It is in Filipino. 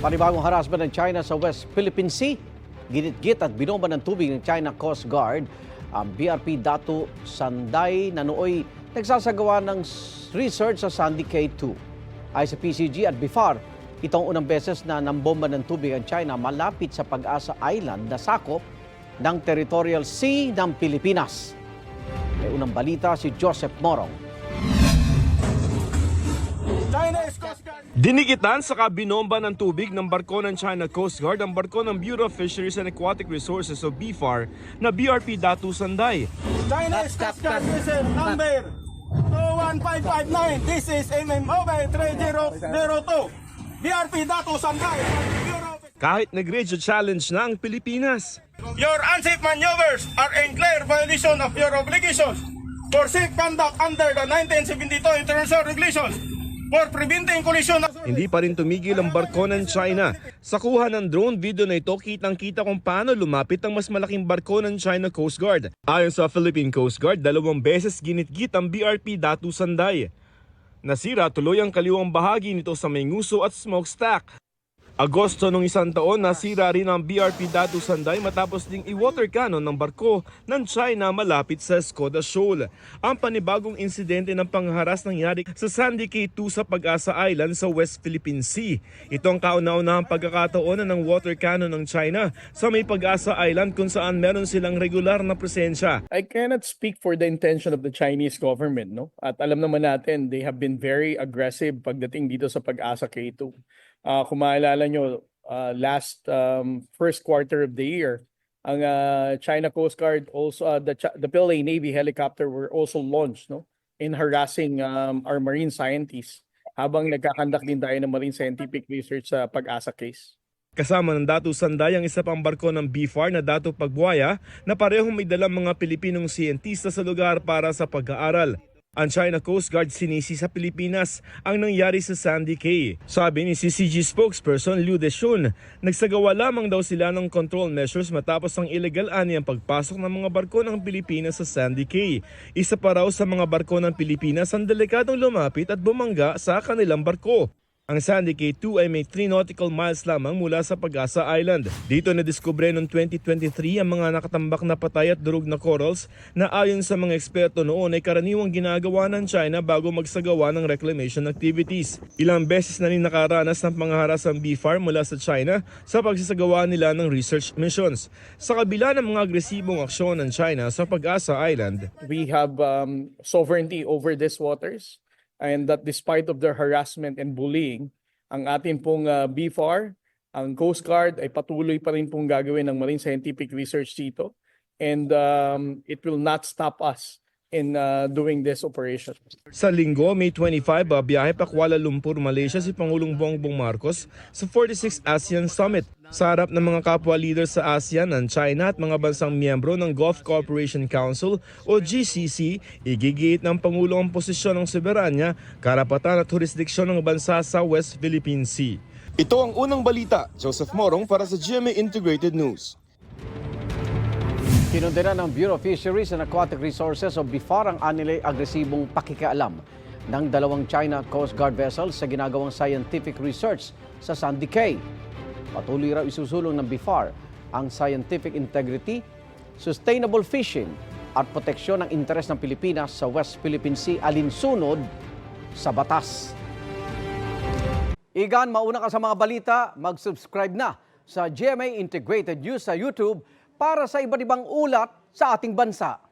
Panibagong harassment ng China sa West Philippine Sea. Ginit-git at binomba ng tubig ng China Coast Guard ang BRP Datu Sanday na nooy nagsasagawa ng research sa Sandy K2. Ay sa PCG at BIFAR, itong unang beses na nambomba ng tubig ang China malapit sa Pag-asa Island na sakop ng Territorial Sea ng Pilipinas. May unang balita si Joseph Morong. Dinikitan sa binomba ng tubig ng barko ng China Coast Guard ang barko ng Bureau of Fisheries and Aquatic Resources o BFAR na BRP Datu Sanday. Chinese Coast Guard vessel number 21559. This is MMOB 3002. BRP Datu Sanday. Kahit nag-radio challenge na ang Pilipinas. Your unsafe maneuvers are in clear violation of your obligations for safe conduct under the 1972 International Regulations for preventing collision. Hindi pa rin tumigil ang barko ng China. Sa kuha ng drone video na ito, kitang-kita kung paano lumapit ang mas malaking barko ng China Coast Guard. Ayon sa Philippine Coast Guard, 2 beses ginit-git ang BRP Datu Sanday. Nasira tuloy ang kaliwang bahagi nito sa may nguso at smokestack. Agosto nung isang taon, nasira rin ang BRP Datu Sanday matapos ding i-water cannon ng barko ng China malapit sa Skoda Shoal. Ang panibagong insidente ng pangharas nangyari sa Sandy K2 sa Pag-asa Island sa West Philippine Sea. Ito ang kauna-unahang pagkakataon ng water cannon ng China sa may Pag-asa Island kung saan meron silang regular na presensya. I cannot speak for the intention of the Chinese government, no? At alam naman natin, they have been very aggressive pagdating dito sa Pag-asa K2. Kung maalala nyo, last first quarter of the year, ang China Coast Guard, also the PLA Navy helicopter were also launched, no, in harassing our marine scientists habang nagkakandak din tayo ng marine scientific research sa Pag-asa case. Kasama ng Datu Sanday ang isa pang barko ng BFAR na Datu Pagbuaya na parehong may dalang mga Pilipinong siyentista sa lugar para sa pag-aaral. Ang China Coast Guard sinisi sa Pilipinas ang nangyari sa Sandy Cay. Sabi ni CCG spokesperson Liu Deshun, nagsagawa lamang daw sila ng control measures matapos ang illegal ani ang pagpasok ng mga barko ng Pilipinas sa Sandy Cay. Isa pa raw sa mga barko ng Pilipinas ang delikadong lumapit at bumangga sa kanilang barko. Ang Sandy K2 ay may 3 nautical miles lamang mula sa Pag-asa Island. Dito nadiskubre noong 2023 ang mga nakatambak na patay at durog na corals na ayon sa mga eksperto noon ay karaniwang ginagawa ng China bago magsagawa ng reclamation activities. Ilang beses na rin nakaranas ng pangharas ang BFAR mula sa China sa pagsasagawa nila ng research missions. Sa kabila ng mga agresibong aksyon ng China sa Pag-asa Island, We have sovereignty over these waters. And that despite of their harassment and bullying, ang ating pong BFAR, ang Coast Guard ay patuloy pa rin pong gagawin ng marine scientific research dito. And it will not stop us in doing this operation. sa Linggo, May 25, biyahe pa Kuala Lumpur, Malaysia si Pangulong Bongbong Marcos sa 46th ASEAN Summit. Sa harap ng mga kapwa leaders sa ASEAN, ng China at mga bansang miyembro ng Gulf Cooperation Council o GCC, igigit ng Pangulo ang posisyon ng soberanya, karapatan at jurisdiksyon ng bansa sa West Philippine Sea. Ito ang unang balita. Joseph Morong para sa GMA Integrated News. Kinundena ng Bureau of Fisheries and Aquatic Resources o BIFAR ang anilay agresibong pakikialam ng 2 China Coast Guard vessels sa ginagawang scientific research sa Sandy Cay. Patuloy raw isusulong ng BIFAR ang scientific integrity, sustainable fishing at proteksyon ng interes ng Pilipinas sa West Philippine Sea alinsunod sa batas. Igan, mauna ka sa mga balita, mag-subscribe na sa GMA Integrated News sa YouTube para sa iba't ibang ulat sa ating bansa.